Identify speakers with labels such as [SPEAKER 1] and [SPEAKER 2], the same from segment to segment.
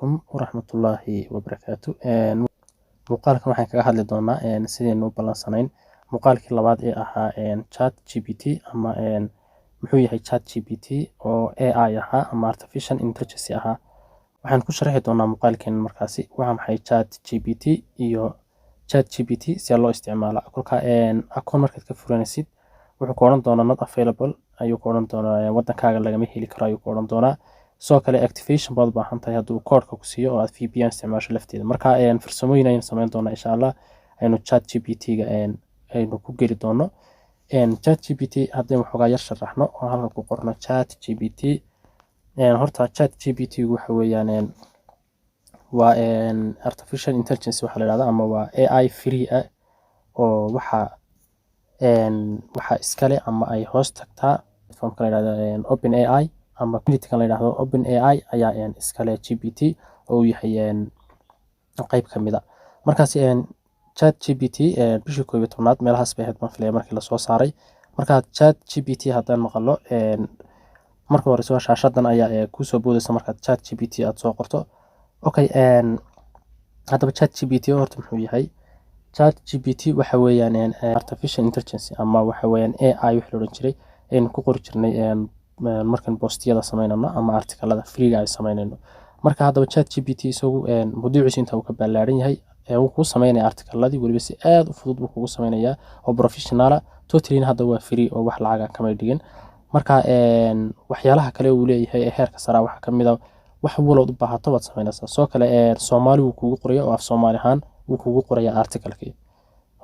[SPEAKER 1] عليكم ورحمة الله وبركاته. muuqaalkan waxaan kaga hadli doonaa sidaynu u balansanayn muuqaalkii labaad ee ahaa chat gpt ama muxuu yahay chat gpt oo AI ahaa ama artificial intelligence ahaa. waxaan ku sharaxi doonaa muuqaalkeen markaasi waa maxay chat gpt iyo chat gpt si loo isticmaalo. kolka akoon markaad ka furanaysid wuxuu ku oran doonaa not available, ayuu ku oran doonaa wadankaaga lagama heli karo, ayuu ku oran doonaa soo kale activation baad u baahan tahay hadduu koodhka ku siiyo oo aad VPN isticmaasho lafteeda. marka farsamooyin ayaan samayn doonaa insha Allah aynu chat gpt-ga aynu ku geli doono. chat gpt haddaynu waxoogaa yar sharaxno oo halka ku qorno chat gpt. horta chat gpt waxa weeyaan waa artificial intelligence waxa la yiraahdaa ama waa AI free ah oo waxa iskale ama ay hoos tagtaa platform kala yiraahdo OpenAI ama community kan la yiraahdo OpenAI ayaa iskale GPT oo uu yahay qayb kamid ah. markaas chat gpt bishii 11aad meelahaas bay ahayd markii la soo saaray. marka chat gpt haddaan maqlo marka hore soo shaashadan ayaa ku soo boodaysa marka chat gpt aad soo qorto. okay haddaba chat gpt horta muxuu yahay? chat gpt waxa weeyaan artificial intelligence ama waxa weeyaan AI wixii la oran jiray in ku qori jirnay markan postiyada sameynayno ama artikalada free ay sameynayno. marka haddaba chat gpt isagu mawduuciisa inta uu ka ballaaran yahay uu ku sameynaya artikaladii waliba si aad u fudud buu kugu sameynayaa oo professional ah. totally hadda waa free oo wax lacag ah kama dhigin. marka waxyaalaha kale uu leeyahay heerka sare waxa kamid ah wax walba u baahato waad sameynaysaa. soo kale Soomaali uu kugu qorayo oo af Soomaali ahaan uu kugu qorayaa artikalkii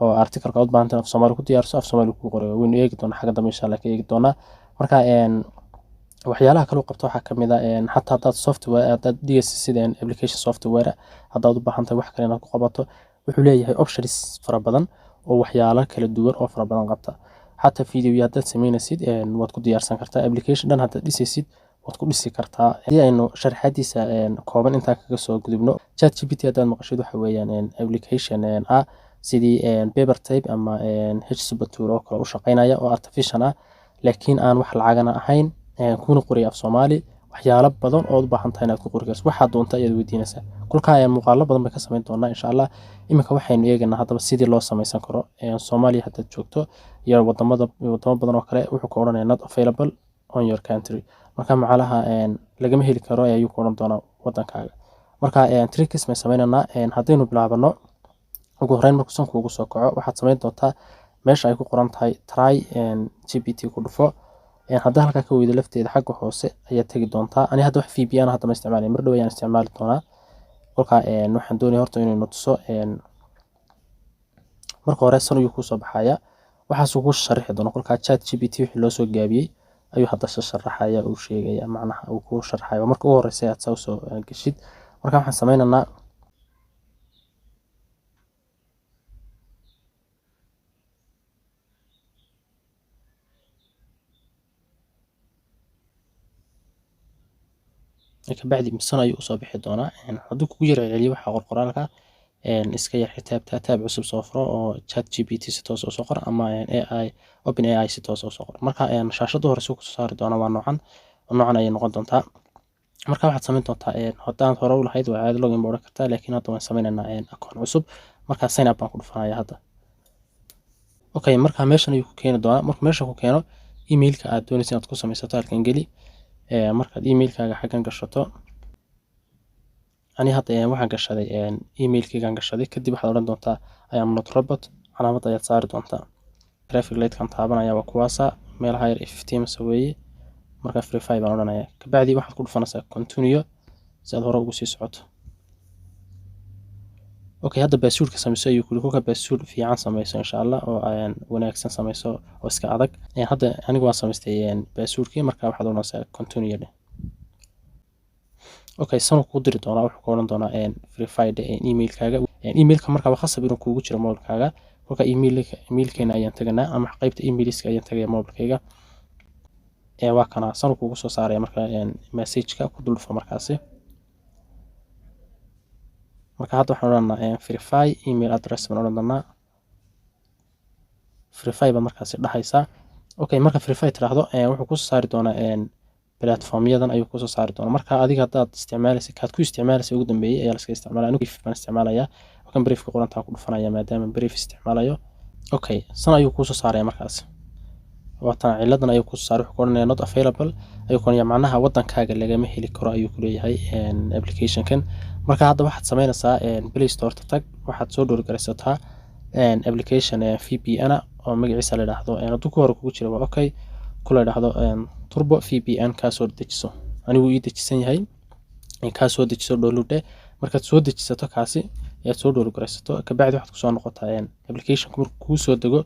[SPEAKER 1] oo artikalka u baahan tahay af Soomaali ku diyaarso af Soomaali kugu qorayo waynu eegi doonaa xagga dambe insha Allah ka eegi doonaa. marka waxyaalaha kale uu qabto waxa kamid ah xataa hadaad software hadaad dhigaysid sida application software hadaad u baahan tahay wax kale inaad ku qabato wuxuu leeyahay options fara badan oo waxyaalo kala duwan oo fara badan qabta. xataa video hadaad sameynaysid waad ku diyaarsan kartaa, application dhan hadaad dhisaysid waad ku dhisi kartaa. hadii aynu sharaxaadiisa kooban inta kaga soo gudubno chat gpt hadaad maqashid waxa weeyaan application sidii papertype ama HTML oo kale u shaqeynaya oo artificial ah laakiin aan wax lacagana ahayn kuna qoriyo af Soomaali waxyaalo badan oo u baahan tahay inaad ku qori karto waxa doonta ayaad weydiinaysaa. kulka muuqaalo badan bay ka sameyn doonaa insha Allah. imika waxaynu eegaynaa haddaba sidii loo samaysan karo Soomaaliya hadaad joogto iyo wadamo badan oo kale wuxuu ku oranayaa not available on your country. marka macalaha lagama heli karo ayuu ku oran doonaa wadankaaga. marka tricks ma sameynana hadaynu bilaabano ugu horeyn markuu san kuugu soo kaco waxaad sameyn doontaa meesha ay ku qoran tahay try gpt ku dhufo. hadda halka ka weydo lafteeda xagga hoose ayaa tagi doontaa. ani hadda wax VPN hadda ma isticmaalay mar dhow ayaan isticmaali doonaa. kolka waxaan doonayaa horta inuu notuso marka hore san ayuu ku soo baxaya waxaas uu ku sharaxi doonaa. kolka chat gpt wixii loo soo gaabiyay ayuu hadda sharaxaya uu sheegaya macnaha uu ku sharaxayo marka ugu horeysa aad soo gashid. marka waxaan sameynaynaa kabacdi misan ayuu soo bixi doonaa. hadduu kugu yar celiyo waxa qoraalka iska yar tab cusub soo furo oo chat gpt si toos ah soo qor ama AI OpenAI si toos ah soo qor. marka shaashada hore soo saari doonaa waa noocan ay noqon doontaa. marka waxaad sameyn doontaa hadaan hore u lahayd waa aad login boodhan kartaa laakiin hadda waan sameynaynaa akoon cusub. marka sign up baan ku dhufanaya hadda. okay marka meeshan ayuu ku keeni doonaa. marka meesha ku keeno emailka aad doonaysid inaad ku samaysato halkan geli. markaad emailkaaga xaggan gashato ani hadda waxaan gashaday emailkaygaan gashaday kadib waxaad oran doontaa I am not robot calaamad ayaad saari doontaa. traffic light kan taabanaya waa kuwaasa meelaha yar iftiimasa weeye. marka verify baan oranaya kabacdi waxaad ku dhufanaysaa continue si aad hore ugu sii socoto. okay hadda passwordka sameyso ayuu kulka password fiican sameyso insha Allah oo wanaagsan sameyso oo iska adag. hadda anigu waan sameystay passwordkii marka waxaad oranaysaa continue. okay san ku diri doonaa wuxuu ku oran doonaa verified emailkaaga. emailka marka waa khasab inuu kugu jiro mobilkaaga. kolka emailkeena ayaan taganaa ama qaybta emailiska ayaan tagayaa mobilkayga. waa kana san kugu soo saaraya marka message-ka ku dulfo markaasi. marka hadda waxaan oranaa verify email address baan oran doonaa. verify ba markaasi dhaxaysa. okay marka verify tiraahdo wuxuu ku soo saari doonaa platformyadan ayuu kusoo saari doonaa. Marka adiga haddaad isticmaalaysa kaad ku isticmaalaysa ugu dambeeyay ayaa la iska isticmaalaya. Anigu brief baan isticmaalayaa, kan briefka qorantaa ku dhufanaya maadaama brief isticmaalayo. Okay, san ayuu kusoo saaraya markaas. Waatan ciladan ayuu kusoo saaray, wuxuu ku oranayaa not available, ayuu ku oranayaa macnaha wadankaaga lagama heli karo ayuu ku leeyahay application-kan. Marka hadda waxaad samaynaysaa Play Store tag, waxaad soo download-garaysataa application VPN oo magaciisa la yiraahdo hadduu ku hore kugu jiro waa okay, kula yiraahdo Turbo VPN ka soo dejiso. Anigu ii dejisan yahay ka soo dejiso download. Markaad soo dejisato kaasi aad soo download-garaysato ka bacdi waxaad ku soo noqotaa application ku soo dego.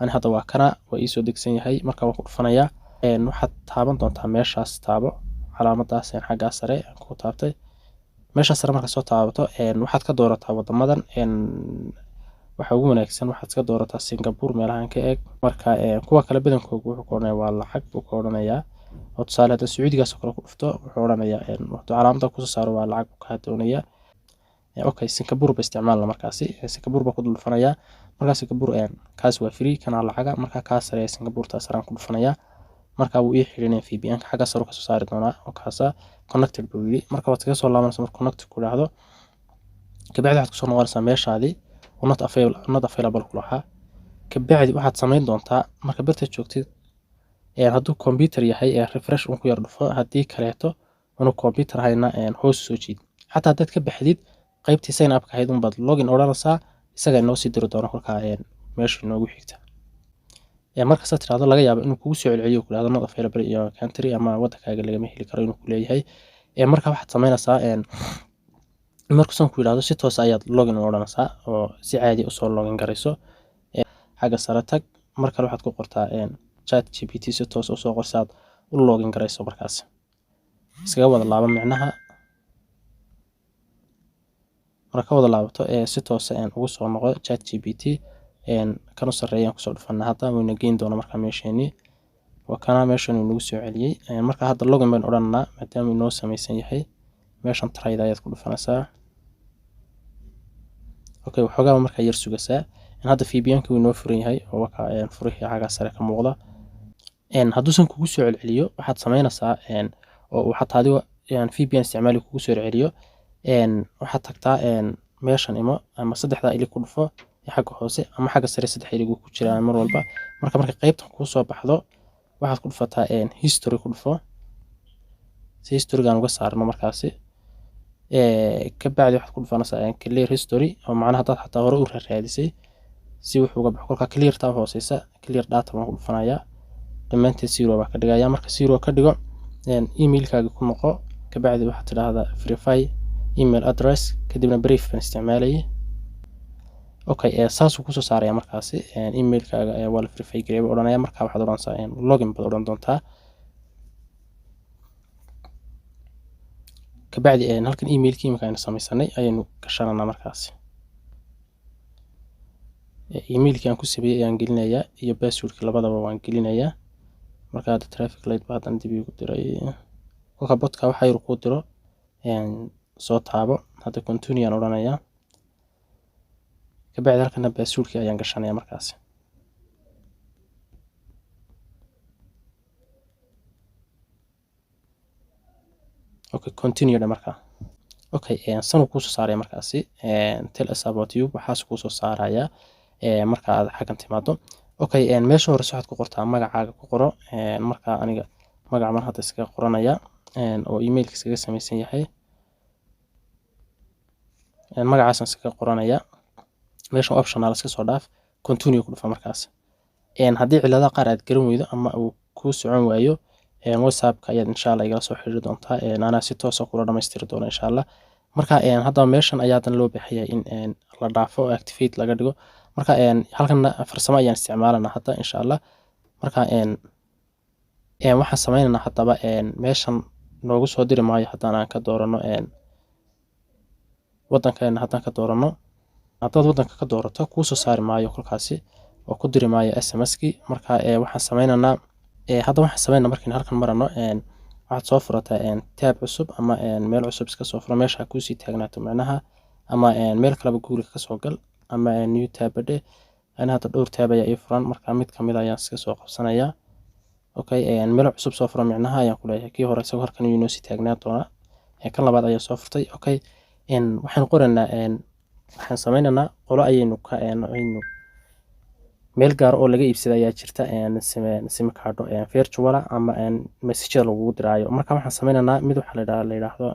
[SPEAKER 1] Ani hadda waa kana waa ii soo degsan yahay. Marka waan ku dhufanayaa waxaad taaban doontaa meeshaas taabo calaamadaas xagga sare ku taabtay. meeshaas sare marka soo taabato waxaad ka doorataa wadamadan waxa ugu wanaagsan waxaad ka doorataa Singapore meelahan ka eeg. Marka kuwa kale badankoodu wuxuu ku oranayaa waa lacag buu ku oranayaa. oo tusaale hadda Sacuudigaas oo kale ku dhufto wuxuu oranayaa wuxuu calaamada ku soo saaro waa lacag buu ka doonayaa. Okay, Singapore ba isticmaalna markaasi Singapore ba ku dhufanayaa. marka Singapore kaas waa free kana lacaga. marka kaas sare Singapore taas saraan ku dhufanayaa. marka uu ii xirinay VPN xagga sare ka soo saari doonaa oo kaasa connected buu yiri. marka waad kaga soo laabanaysaa marka connect ku dhahdo ka bacdi waxaad ku soo noqonaysaa meeshaadii not available ku lahaa. ka bacdi waxaad samayn doontaa marka barta joogtid hadduu computer yahay refresh uu ku yar dhufo, haddii kaleeto inuu computer hayna hoos soo jiid. xataa haddaad ka baxdid qaybtii sign up ka ahayd un baad login odhanaysaa, isaga inoo sii diri doona kolka meesha inoogu xigta. marka saad tiraahdo laga yaabo inuu kugu soo celceliyo ku dhahdo not available iyo country ama wadankaaga lagama heli karo inuu ku leeyahay. marka waxaad samaynaysaa markuu san ku yiraahdo si toos ayaad login u odhanaysaa oo si caadi u soo login garayso. xagga sare tag marka waxaad ku qortaa ChatGPT si toos u soo qorsaad u login garayso. markaas iskaga wada laabo micnaha marka wada laabato si toos ugu soo noqo ChatGPT kan u sareeyaan ku soo dhufana. hadda wayna geyn doona marka meeshani waa kana meeshan uu nagu soo celiyay. marka hadda login baan odhanaa maadaama inoo samaysan yahay. meeshan trade ayaad ku dhufanaysaa. okay, waxoogaa marka yar sugaysaa hadda VPN-ka uu inoo furan yahay oo waka furihii xagga sare ka muuqda. hadduusan kugu soo celceliyo waxaad samaynaysaa oo waxaad adigo VPN isticmaali kugu soo celceliyo waxaad tagtaa meeshan imo ama saddexda ili ku dhufo xagga hoose ama xagga sare saddex ili ku jiraan mar walba. marka qaybtan ku soo baxdo waxaad ku dhufataa history ku dhufo si history-gan uga saarno markaasi. ka bacdi waxaad ku dhufanaysaa clear history oo macnaha dad xataa hore u raadisay si wuxuu uga baxo. kolka clear taa hooseysa clear data baan ku dhufanayaa. dhammaanteed zero baa ka dhigayaa. marka zero ka dhigo email-kaaga ku noqo. ka bacdi waxaad tidhaahdaa verify email address kadibna brief baan isticmaalayay. okay, saasuu ku soo saaraya markaasi email-kaaga waa la verify gareey buu odhanaya. marka waxaad odhanaysaa login baad odhan doontaa. ka bacdi halkan email-kii imika aynu samaysanay ayaynu gashananaa markaasi. email-kii aan ku sameeyay ayaan gelinayaa iyo password-ka labadaba waan gelinayaa. marka hadda traffic light baa haddan dib igu diray. kolka bot-ka waxa yar ku diro soo taabo. hadda continue aan odhanayaa. ka bacdi halkan password-kii ayaan gashanayaa markaasi. okay, continue marka. okay, san ku soo saaraya markaasi tell us about you waxaas ku soo saaraya marka aad xagan timaado. okay, meesha hore waxaad ku qortaa magacaaga ku qoro. marka aniga magac man hadda iska qoranaya oo email-ka iskaga samaysan yahay. magacaas iska qoranaya. meesha optional iska soo dhaaf continue ku dhufa markaas. haddii ciladaha qaar aad garan weydo ama uu ku socon waayo WhatsApp-ka ayaad insha Allah igala soo xiriiri doontaa. anaa si toos ah kula dhamaystiri doona insha Allah. marka hadda meeshan ayaa dan loo baahan yahay in la dhaafo oo activate laga dhigo. marka halkan farsamo ayaan isticmaalanaa hadda insha Allah. marka waxaan sameynaa hadaba meeshan noogu soo diri maayo haddaan aan ka doorano wadankeena. haddaan ka doorano haddaad wadanka ka doorato kuu soo saari maayo kolkaasi oo ku diri maayo SMS-kii. marka waxaan sameynaa hadda waxaan sameynaa markaan halkan marano waxaad soo furataa tab cusub ama meel cusub iska soo furo meesha ku sii taagnaato macnaha ama meel kale Google ka soo gal ama new tab dheh. ana hadda dhowr tab ayaa ii furan marka mid kamid ah ayaan iska soo qabsanayaa. okay meel cusub soo furo micnaha ayaan ku leeyahay kii hore isagoo halkan inuu sii taagnaa doona kan labaad ayaa soo furtay okay waxaan qoranaa waxaan sameynaynaa qolo ayaynu ka aynu meel gaar oo laga iibsada ayaa jirta sim card virtual ama message lagu diraayo marka waxaan sameynaynaa mid waxa la yiraahdo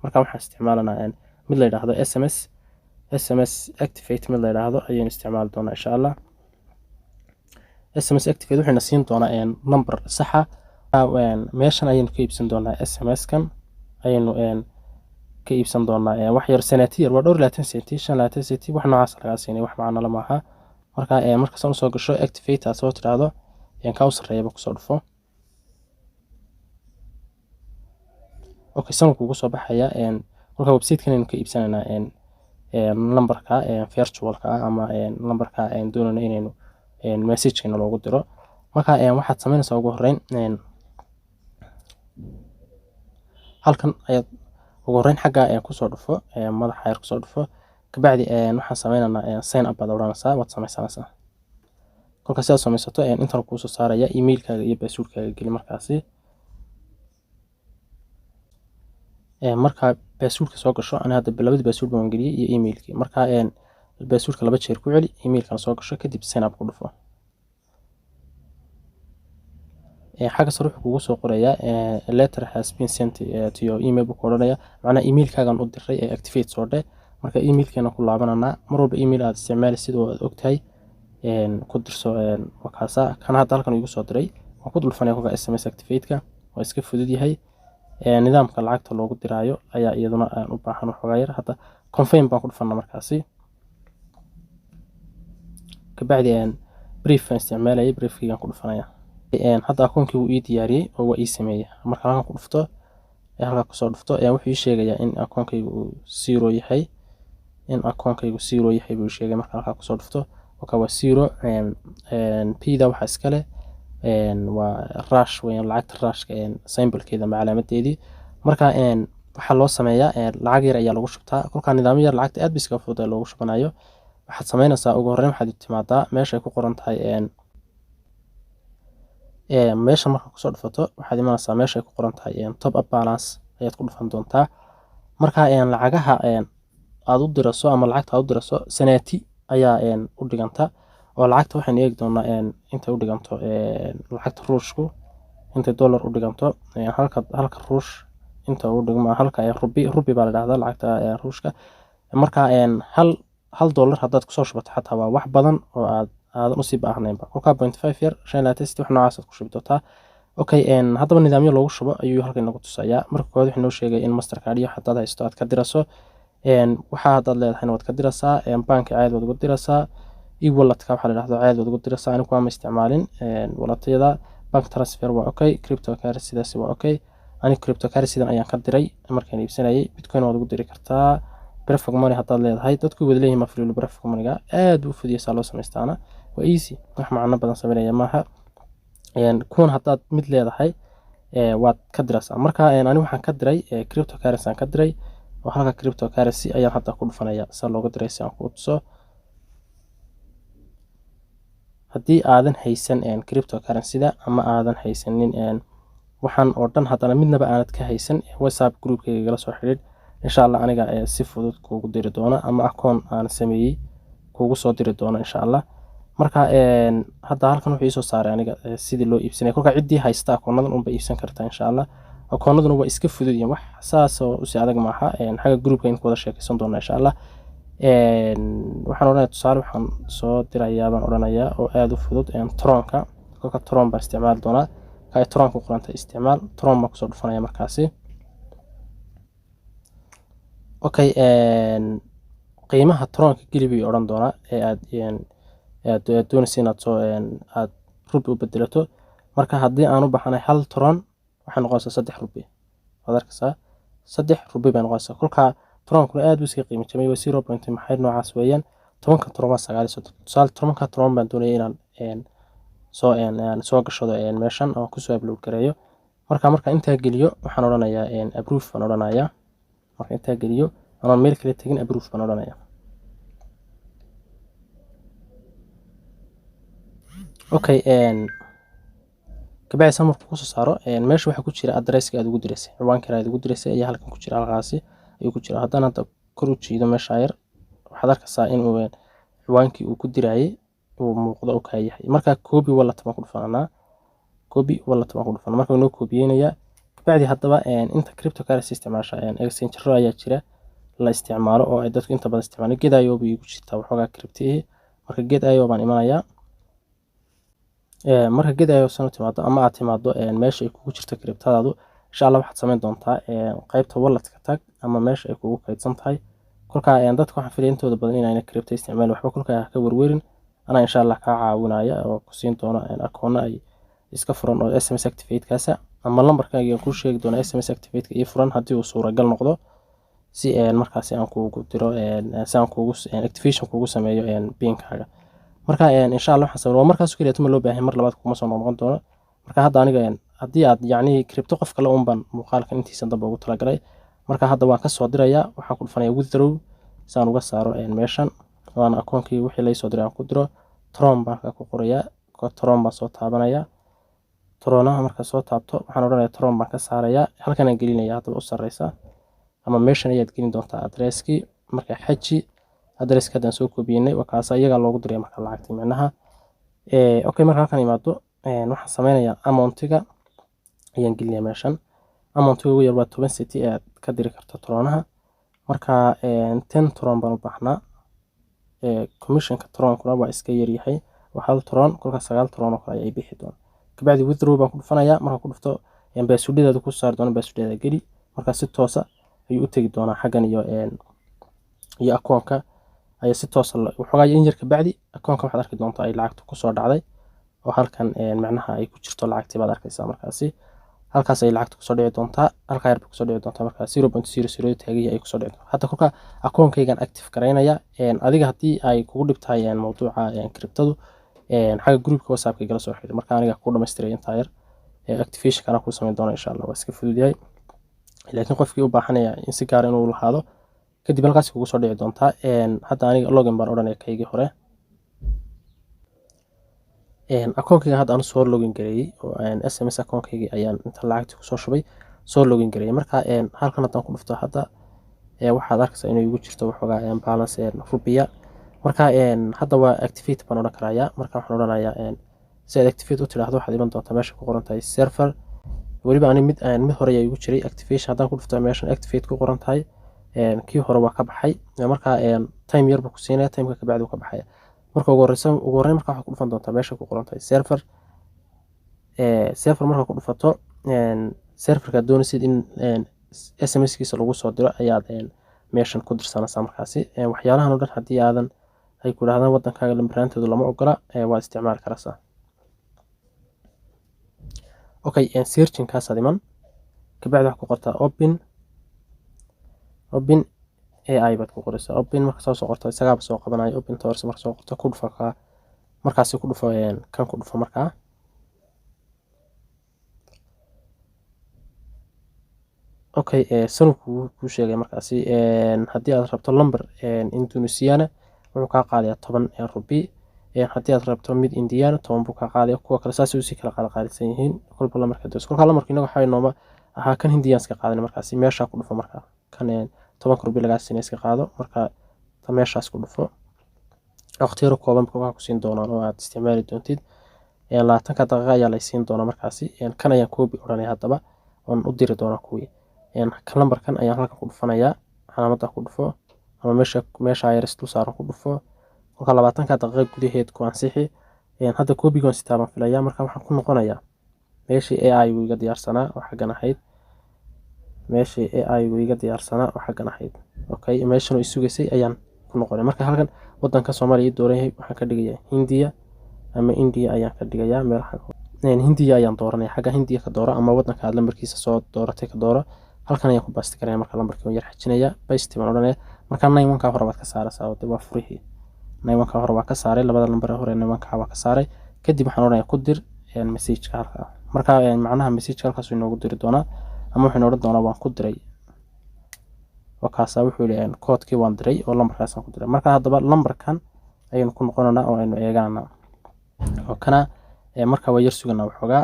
[SPEAKER 1] marka waxaan isticmaalanaa mid la yiraahdo SMS activate mid la yiraahdo ayaan isticmaali doonaa insha Allah SMS activate wuxuuna siin doonaa number sax ah meeshan ayaynu ka iibsan doonaa SMS kan ayaynu ka iibsan doonaa wax yar sanatiir waa dhowr 20 senti 25 senti wax noocaas laga siinay wax macna lama aha marka marka soo soo gasho activate soo tiraado ka u sareeyba ku soo dhufo okay san kugu soo baxaya marka website kan inuu ka iibsanana numberka virtualka ama numberka doonana inaynu message kan loogu diro marka waxaad sameynaysaa ugu horeyn halkan ayaad ugu horeyn xagga ku soo dhufo madaxa yar ku soo dhufo kabacdi waxaan sameynaynaa sign up baad oranaysaa waad sameysanaysaa kolka sidaad sameysato inta ku soo saaraya emailkaaga iyo passwordkaaga geli markaasi marka passwordka soo gasho ana hadda labada password baan geliyay iyo emailkii marka passwordka laba jeer ku celi emailkan soo gasho kadib sign up ku dhufo xagga sare wuxuu kugu soo qorayaa letter has been sent to your email ku qoranaya macna emailkaagan u diray activate soo dhe marka emailkeena ku laabanana mar walba email aad isticmaalaysid oo aad ogtahay ku dirso wakaasa kana hadda halkan igu soo diray waan ku dulfanaya kuga SMS activate-ka waa iska fudud yahay nidaamka lacagta loogu diraayo ayaa iyaduna aan u baahan waxoogaa yar hadda confirm baan ku dhufanaa markaasi kabacdi brief isticmaalaya briefkiigan ku dhufanaya hadda akoonkii uu ii diyaariyay oo waa ii sameeyay marka halkan ku dhufto halka ku soo dhufto wuxuu ii sheegayaa in akoonkaygu uu 0 yahay buu sheegay marka halka ku soo dhufto waxa waa 0 pida waxa iska leh waa rush weyn lacagta rushka symbolkeeda macluumadeedii marka waxa loo sameeyaa lacag yar ayaa lagu shubtaa kolka nidaam yar lacagta aad biska fudud loogu shubanayo waxaad sameynaysaa ugu horeyn waxaad timaadaa meesha ay ku qoran tahay meesha marka ku soo dhufato waxaad imanaysaa meesha ay ku qoran tahay top up balance ayaad ku dhufan doontaa marka lacagaha aad u diraso ama lacagta aad u diraso sanati ayaa u dhiganta oo lacagta waxaan eegi doonaa inta u dhiganto lacagta ruushku inta dollar u dhiganto halka ruush inta u dhigma halka rubi baa la dhahdaa lacagta ruushka marka hal dollar haddaad ku soo shubato xataa waa wax badan oo aadan u sii baahnaynba kolka 0.5 yar 25 wax noocaas aad ku shubi doontaa okay haddaba nidaamyo loogu shubo ayuu halkan nagu tusayaa marka koowaad wuxuu noo sheegay in mastercard iyo haddaad haysto aad ka diraso waxa haddaad leedahayna waad ka diraysaa banki caadi waad uga diraysaa e-walletka waxa la yiraahdo caadi waad uga diraysaa anigu ma isticmaalin walletayada bank transfer waa okay cryptocurrency sidaas waa okay anigu cryptocurrency ayaan ka diray markaan iibsanayay bitcoin waad ugu diri kartaa perfect money haddaad leedahay dadku wada leeyihiin ma free perfect money-ga aad u fududeysaa loo sameystaana waa easy wax macno badan sameynaya maaha kuwan haddaad mid leedahay waad ka diraysaa marka anigu waxaan ka diray cryptocurrency aan ka diray oo halka cryptocurrency ayaan hadda ku dhufanaya si looga diray si aan ku tuso haddii aadan haysan cryptocurrency-da ama aadan haysanin waxaan oo dhan haddana midnaba aanad ka haysan WhatsApp groupkayga la soo xiriir insha Allah aniga si fudud kuugu diri doona ama akoon aan sameeyay kuugu soo diri doona insha Allah marka hadda halkan wuxuu soo saaray aniga sidii loo iibsanay kolka cidii haysta akoonadan unba iibsan kartaa insha Allah akoonaduna waa iska fudud yihiin wax saas oo si adag maaha xaga groupka in wada sheekaysan doona insha Allah waxaan oranayaa tusaale waxaan soo dirayaa baan oranayaa oo aad u fudud tronka kolka tron baan isticmaal doonaa ka tron ku qoranta isticmaal tron ma ku soo dhufanaya markaasi okay qiimaha tronka gelibi oran doona ee aad doonaysid inaad soo aad rubi u bedelato marka haddii aan u baxanay hal tron waxay noqonaysaa 3 rubi waad arkaysaa 3 rubi baan noqonaysaa kolka tronkuna aad u sii qiimo jabay waa 0. maxay noocaas weeyaan 10ka tron waa 9 tusaale 10ka tron baan doonayay inaan soo gashado meeshan oo ku soo upload gareeyo marka inta geliyo waxaan oranayaa approve baan oranayaa marka inta geliyo aan meel kale tagin approve baan oranayaa okay kabacdi san markuu kusoo saaro meesha waxaa ku jira adresska aad ugu diraysay ciwaanka aad ugu diraysay ayaa halkan ku jira halkaasi ayuu ku jira haddana hadda kor u jiido meesha yar waxaad arkaysaa in uu ciwaankii uu ku dirayay uu muuqdo oo ka yahay marka copy wallet baan ku dhufanaa copy wallet baan ku dhufanaa marka inoo copyeenaya kabacdi haddaba inta cryptocurrency isticmaasha exchange ayaa jira la isticmaalo oo ay dadku inta badan isticmaalaan Gate.io bay igu jirtaa waxoogaa crypto marka Gate.io baan imanayaa marka Gate.io soo timaado ama aad timaado meesha ay kugu jirto cryptadaadu insha Allah waxaad sameyn doontaa qaybta wallet-ka tag ama meesha ay kugu kaydsan tahay kolka dadku waxaan filayaa intooda badan inayna crypto isticmaalin waxba kolka ka warweerin ana insha Allah ka caawinaya oo ku siin doona akoon ay iska furan oo SMS activate kaasa ama lambarkaaga aan ku sheegi doona SMS activate iyo furan hadii uu suuragal noqdo si markaas aan kuugu diro si aan kuugu activation kuugu sameeyo PIN-kaaga marka insha Allah waxaan sameeyaa markaas kaliya tuma loo baahan mar labaad kuma soo noqon doono marka hadda aniga hadii aad yacni crypto qof kale uun baan muuqaalkan intiisa damba ugu talagalay marka hadda waan ka soo dirayaa waxaan ku dhufanayaa withdraw si aan uga saaro meeshan waan akoonkii wixii la soo diray aan ku diro Tron baan ku qorayaa Tron baan soo taabanaya Tronaha marka soo taabto waxaan oranayaa Tron baan ka saarayaa halkan aan gelinayaa hadda u sareysa ama meeshan ayaad gelin doontaa adresskii marka xaji adresska hadaan soo koobiyay waa kaas ayaga loogu diray marka lacagta macnaha okay marka halkan imaado waxaan sameynayaa amount-ga ayaan gelinayaa meeshan amount-ga ugu yar waa 10 centi aad ka diri karto Tronaha marka 10 Tron baan u baahnaa commission-ka Tron-kuna waa iska yar yahay waxa Tron kolka 9 Tron oo kale ay bixi doon kabacdi withdraw baan ku dhufanayaa marka ku dhufto password-deeda ku saar doona password-deeda geli marka si toos ah ayuu u tagi doonaa xagan iyo akoonka ay si toos ah waxoogaa in yar kabacdi akoonka waxaad arki doontaa ay lacagtu ku soo dhacday oo halkan macnaha ay ku jirto lacagtii baad arkaysaa markaasi halkaas ay lacagtu ku soo dhici doontaa halka yar ku soo dhici doontaa marka 0.00 taagay ay ku soo dhici hadda kolka akoonkaygan active gareynaya adiga hadii ay kugu dhibtahay mowduuca cryptadu xaga groupka WhatsApp-ka gala soo xiriir marka aniga ku dhameystiray inta yar activation kana ku sameyn doona insha Allah waa iska fududahay laakiin qofkii u baahanaya in si gaar ah inuu lahaado kadib halkaas kugu soo dhici doontaa hadda aniga login baan oranaya kaygii hore akoonkayga hadda aan soo login gareeyay oo SMS akoonkayga ayaan inta lacagta ku soo shubay soo login gareeyay marka halkan hadaan ku dhufto hadda waxaad arkaysaa inuu igu jirto waxoogaa balance rubiya marka hadda waa activate baan oran karayaa marka waxaan oranayaa si aad activate u tiraahdo waxaad iman doontaa meesha ku qoran tahay server waliba ani mid hore ayaa igu jiray activation haddaan ku dhufto meeshan activate ku qoran tahay kii hore waa ka baxay marka time yar buu ku siinaya time-ka ka bacdi ka baxay marka ugu horreyn marka waxaad ku dhufan doontaa meesha ku qoran tahay server server marka ku dhufato serverka doonaysid in SMS-kiisa lagu soo diro ayaad meeshan ku dirsanaysaa markaasi waxyaalahan oo dhan haddii aadan ay ku yiraahdaan wadankaaga lambarantooda lama ogola waa isticmaal karaysaa okay searching kaas adiman kabacdi wax ku qortaa open AI baad ku qoraysaa open marka soo qorto isaga soo qabanayo open source marka soo qorto ku dhufo markaas ku dhufo kan ku dhufo markaa okay sanadku ku sheegay markaasi hadii aad rabto number Indonesiana wuxuu ka qaadayaa 10 rubi hadii aad rabto mid Indiana 10 buu ka qaadayaa kuwa kale saas si kala qaadaysan yihiin kolba la marka kolka la markii inaga waxay nooma aha kan Hindiyaanska qaadan markaasi meesha ku dhufo marka kan 10 rubi laga siinay iska qaado marka ta meeshaas ku dhufo waqtiyo kooban ku siin doonaan oo aad isticmaali doontid 20 daqiiqo ayaa la siin doonaa markaasi kan ayaa copy oranay hadaba oo u diri doona kuwii kan lambarkan ayaan halka ku dhufanayaa calaamada ku dhufo ama meesha ay restu saaran ku dhufo kolka 20 daqiiqo gudaheed ku ansixi hadda copy-gon sitaaban filayaa marka waxaan ku noqonayaa meeshii AI uu iga diyaarsanaa waxa gan ahayd meeshii AI uu iga diyaarsanaa waxa gan ahayd okay meeshan uu sugaysay ayaan ku noqonay marka halkan wadanka Soomaaliya dooranay waxaan ka dhigayaa Hindiya ama India ayaan ka dhigayaa meel Hindiya ayaan dooranay xaga Hindiya ka dooro ama wadanka aad lambarkiisa soo dooratay ka dooro halkan ayaan ku baasti karaa marka lambarkii yar xajinaya paste baan oranaya marka 91ka hore baad ka saaraysaa oo waa furihii 91ka hore waa ka saaray labada lambar hore 91ka waa ka saaray kadib waxaan oranayaa ku dir message-ka halka marka macnaha message-ka halkaas uu inoogu diri doonaa ama wuxuu inoo oran doonaa waan ku diray wakaasa wuxuu leeyahay code-kii waan diray oo lambarkaas aan ku diray marka hadaba lambarkan ayaan ku noqonaynaa oo aynu eegaana oo kana marka waa yar suganaa waxoogaa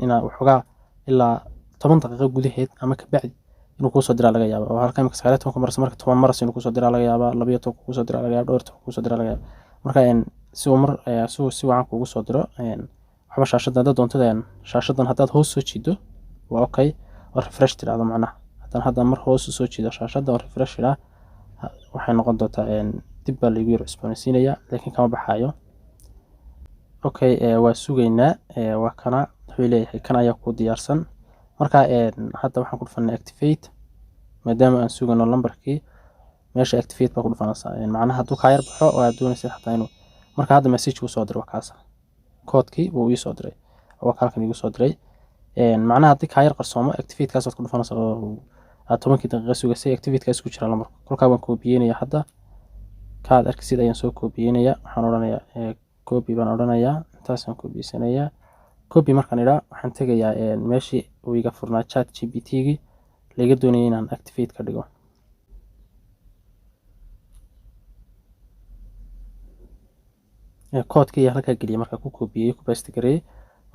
[SPEAKER 1] inaa waxoogaa ilaa 10 daqiiqo gudaheed ama ka bacdi inuu kuu soo diraa laga yaabaa oo halka imika 19 maras marka 10 maras inuu kuu soo diraa laga yaabaa 12 kuu soo diraa laga yaabaa 12 kuu soo diraa laga yaabaa marka si uu mar si wacan kuugu soo diro waxba shaashadda haddaad doontid shaashaddan haddaad hoos soo jiido waa okay oo refresh tiraahdo macnaha haddaan mar hoos soo jiido shaashadda oo refresh iraa waxay noqon doontaa dib baa lagu yar cusboonaysiinayaa laakiin kama baxaayo okay waa sugaynaa waa kana wuxuu leeyahay kan ayaa ku diyaarsan marka hadda waxaan ku dhufanay activate maadaama aan sugano lambarkii meesha activate baa ku dhufanaysaa macnaha hadduu ka yar baxo oo aad doonaysid xataa inuu marka hadda message uu soo diray waa kaasa koodkii wuu ii soo diray oo halkan igu soo diray macnaha haddii ka yar qarsoomo activate kaas aad ku dhufanaysaa oo aad 10 daqiiqo sugasay activate kaas ku jira lambarka kolka waan koobiyeenayaa hadda kaad arkisid ayaan soo koobiyeenayaa waxaan oranayaa copy baan oranayaa intaasaan koobiyeynayaa copy markaan idhaa waxaan tegayaa meeshii uu iga furnaa chat gpt-gii laga doonayay inaan activate ka dhigo koodkii halka geliyay marka ku koobiyay ku paste gareeyay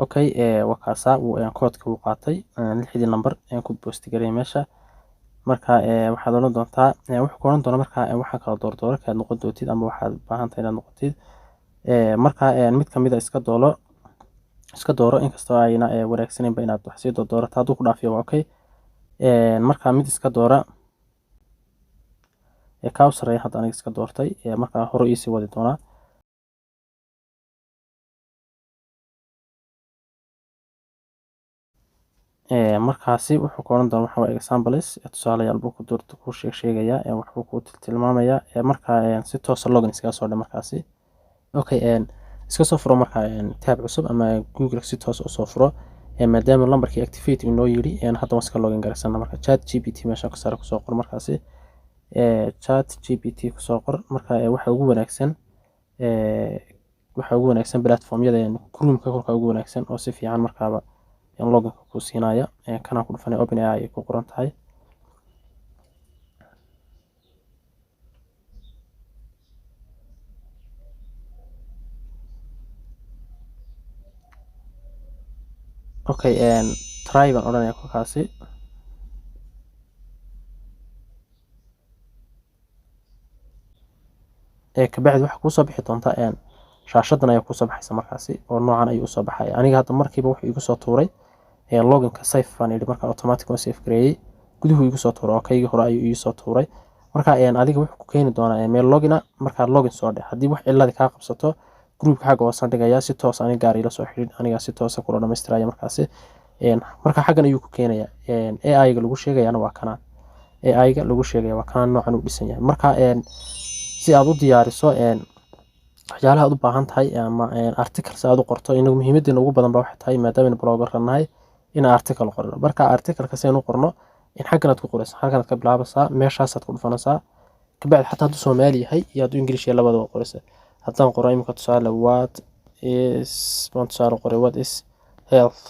[SPEAKER 1] okay waa kaasa koodka uu qaatay 6 number aan ku paste gareeyay meesha marka waxaad oran doontaa wuxuu ku oran doonaa marka waxa kala doordooro ka noqon dootid ama waxaad baahan tahay inaad noqotid marka mid kamid ah iska dooro inkastoo ayna wanaagsaneynba inaad wax sii doorato hadduu ku dhaafiyo waa okay marka mid iska doora ka u sareeya hadda aniga iska doortay marka hore ii sii wadi doonaa markaasi wuxuu ku oran doonaa waxa waa examples tusaalayaal buu ku doorto ku sheegaya wuxuu ku tilmaamaya marka si toos ah login iskaga soo dhig markaasi okay iska soo furo marka tab cusub ama google si toos ah soo furo maadaama lambarkii activate inoo yiri hadda waan iska login garaysana marka chat gpt meesha ka sare ku soo qor markaasi chat gpt ku soo qor marka waxa ugu wanaagsan platformyada Chrome-ka kolka ugu wanaagsan oo si fiican markaaba login ku siinaya kana ku dhufanay OpenAI ku qoran tahay okay try baan oranaya kolkaasi kabacdi waxa ku soo bixi doonta shaashadan ayaa ku soo baxaysa markaasi oo noocan ayuu soo baxay aniga hadda markiiba wuxuu igu soo tuuray loginka save baan idhi marka automatic oo save gareeyay guduhu igu soo tuuray oo kaygii hore ayuu ii soo tuuray marka adiga wuxuu ku keeni doonaa meel logina marka login soo dhig haddii wax cilad ka qabsato groupka xagga oo san dhigaya si toos aniga gaar ila soo xiriir aniga si toos ah kula dhameystiraya markaasi marka xaggan ayuu ku keenaya AI-ga lagu sheegayana waa kana AI-ga lagu sheegaya waa kana noocan u dhisan yahay marka si aad u diyaariso waxyaalaha aad u baahan tahay ama articles aad u qorto inagu muhiimadda ugu badan baa waxay tahay maadaama blogger nahay in article qorno marka article-ka si aan u qorno in xaggan aad ku qorayso halkan aad ka bilaabaysaa meeshaas aad ku dhufanaysaa kabacdi xataa hadduu Soomaali yahay iyo hadduu English yahay labadaba qoraysa haddaan qoro imika tusaale what is health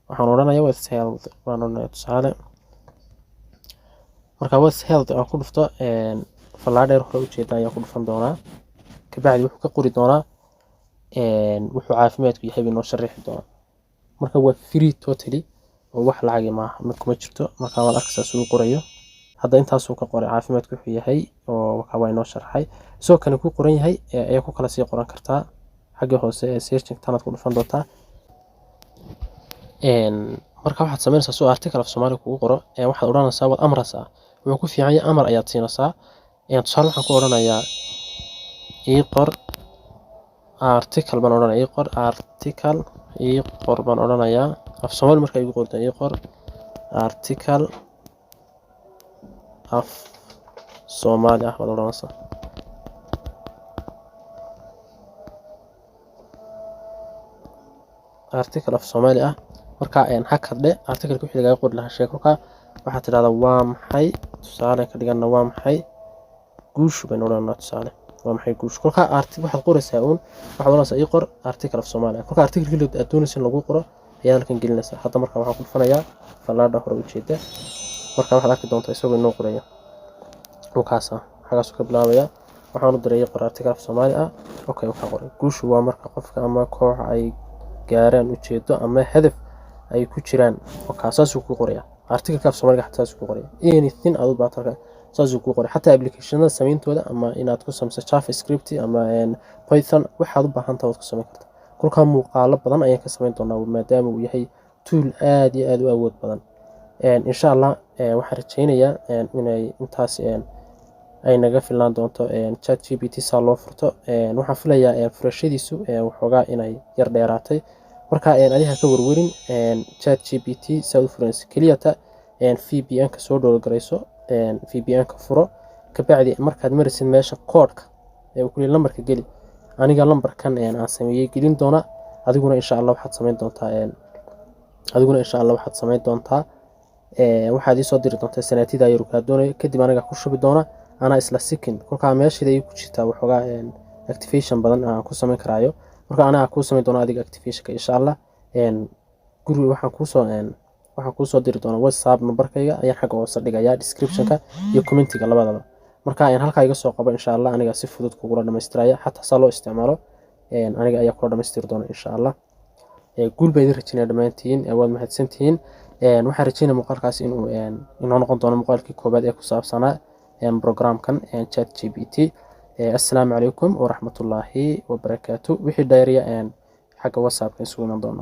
[SPEAKER 1] waxaan oranayaa what is health waan oranayaa tusaale marka what is health aan ku dhufto fallaadheer hore ujeeda ayaa ku dhufan doonaa kabacdi wuxuu ka qori doonaa wuxuu caafimaadku yahay inoo sharixi doonaa marka waa free totally oo wax lacag ma aha mid kuma jirto marka waad arkaysaa suu qorayo hadda intaas uu ka qoray caafimaadku wuxuu yahay oo waxa waa inoo sharxay soo kan ku qoran yahay ayaa ku kala sii qoran kartaa xagga hoose ee searching tanaad ku dhufan doontaa marka waxaad sameynaysaa soo article af Soomaali kugu qoro waxaad oranaysaa wad amraysaa wuxuu ku fiican yahay amar ayaad siinaysaa tusaale waxaan ku oranayaa ii qor article baan oranayaa ii qor article ii qor baan oranayaa af Soomaali marka igu qorto ii qor article af Soomaali ah baan oranaysaa article af Soomaali ah marka hakadhe article ku xiga qor laha sheekoka waxa tiraahdaa waa maxay tusaale ka dhigana waa maxay guush baan oranaa tusaale waa maxay guush kolka article waxaad qoraysaa waxaad oranaysaa ii qor article af Soomaali kolka article aad doonaysid lagu qoro ayaa halkan gelinaysaa hadda marka waxaan ku dhufanayaa fallaadha hore ujeeda marka waxaad arki doontaa isagoo inoo qoraya oo kaasa xagaas ka bilaabaya waxaan u diray qor article af Soomaali ah okay waxa qoray guush waa marka qofka ama koox ay gaaraan ujeedo ama hadaf ay ku jiraan oo kaasaasuu ku qoraya article-ka Soomaaliga xataa saasuu ku qoraya anything aad u baahato halka saasuu ku qoraya xataa applicationada samayntooda ama inaad ku sameyso JavaScript ama Python waxaad u baahan tahay waad ku samayn kartaa kulka muuqaalo badan ayaan ka samayn doonaa maadaama uu yahay tool aad iyo aad u awood badan insha Allah waxaan rajaynayaa inay intaas ay naga filan doonto ChatGPT saa loo furto waxaan filayaa furashadiisu waxoogaa inay yar dheeraatay marka adiga ka warwarin ChatGPT saa u furanaysa keliyata VPN ka soo download VPN ka furo kabacdi markaad marisid meesha code-ka uu ku leeyahay lambarka geli aniga lambarkan aan sameeyay gelin doona adiguna insha Allah waxaad samayn doontaa waxaad soo diri doontaa sanaatida yar ka doonay kadib aniga ku shubi doona ana isla second kulka meeshida ay ku jirtaa waxoogaa activation badan aan ku samayn karaayo marka anaga ku samayn doona adiga activation-ka insha Allah guri waxaan ku soo diri doona WhatsApp numberkayga ayaan xagga hoose dhigayaa description-ka iyo comment-iga labadaba marka halka iga soo qabo insha Allah aniga si fudud kugu dhameystiraya xataa saa loo isticmaalo aniga ayaa ku dhameystiri doona insha Allah guul bay rajinaa dhamaantiin waad mahadsantihiin waxaan rajaynayaa muuqaalkaas inuu noqon doono muuqaalkii koobaad ee ku saabsanaa programkan ChatGPT assalaamu calaykum waraxmatullaahi wabarakaatuh wixii dheeriya xagga WhatsApp-ka isugu iman doona